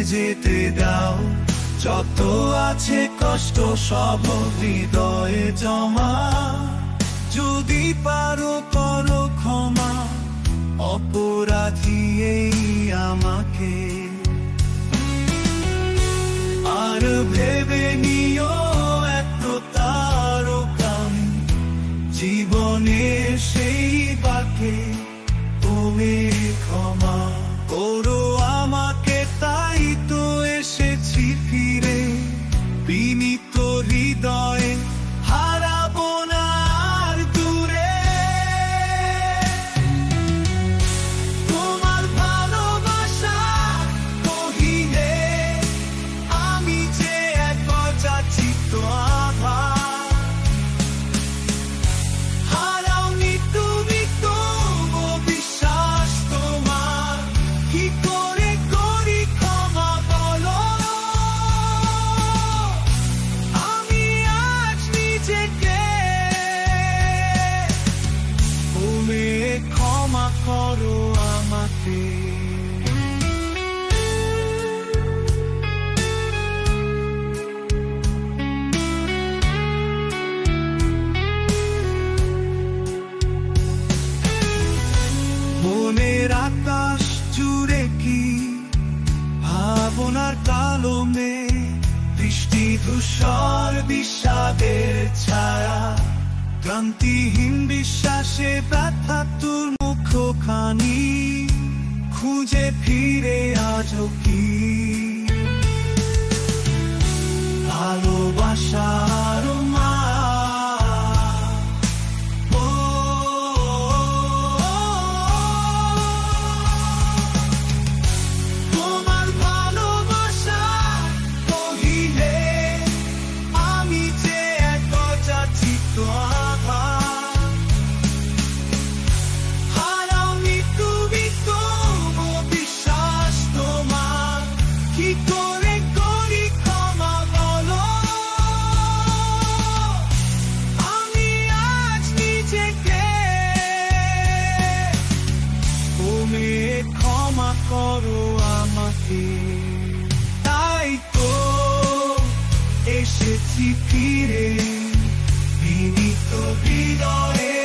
যেতে দাও। যত আছে কষ্ট সব হৃদয়ে জমা, যদি পারো করো ক্ষমা, অপরাধী এই আমাকে। আর ভেবে নিও এত তারকামি, জীবনের সেই বাকে তুমি ক্ষমা করো আমাকে। তাই তো এসেছি ফিরে বিনীত হৃদয়ে, হারাবো না আর দূরে। তোমার ভালোবাসা কহিলে আমি যে এক অযাচিত আভার। হারাওনি তুমি তবু বিশ্বাস তোমার, কি করে করি ক্ষমা বলো। আমি আজ নিজেকে তুমি ক্ষমা করো আমাকে। মনের আকাশ জুড়ে কি ভাবনার কালো মেঘ, বৃষ্টি ধূসর বিষাদের ছায়া, ক্রান্তিহীন বিশ্বাসে ব্যথা তোর মুখখানি, খুঁজে ফিরে আজও কি ভালোবাসার মা। তোমার ভালোবাসা কহিলে আমি যে এক অযাচিত আভার। হারাওনি তুমি তবু বিশ্বাস তোমার, কি করে করি ক্ষমা বলো। আমি আজ নিজেকে তুমি ক্ষমা করো আমাকে। তাই তো এসেছি ফিরে বিনীত হৃদয়ে,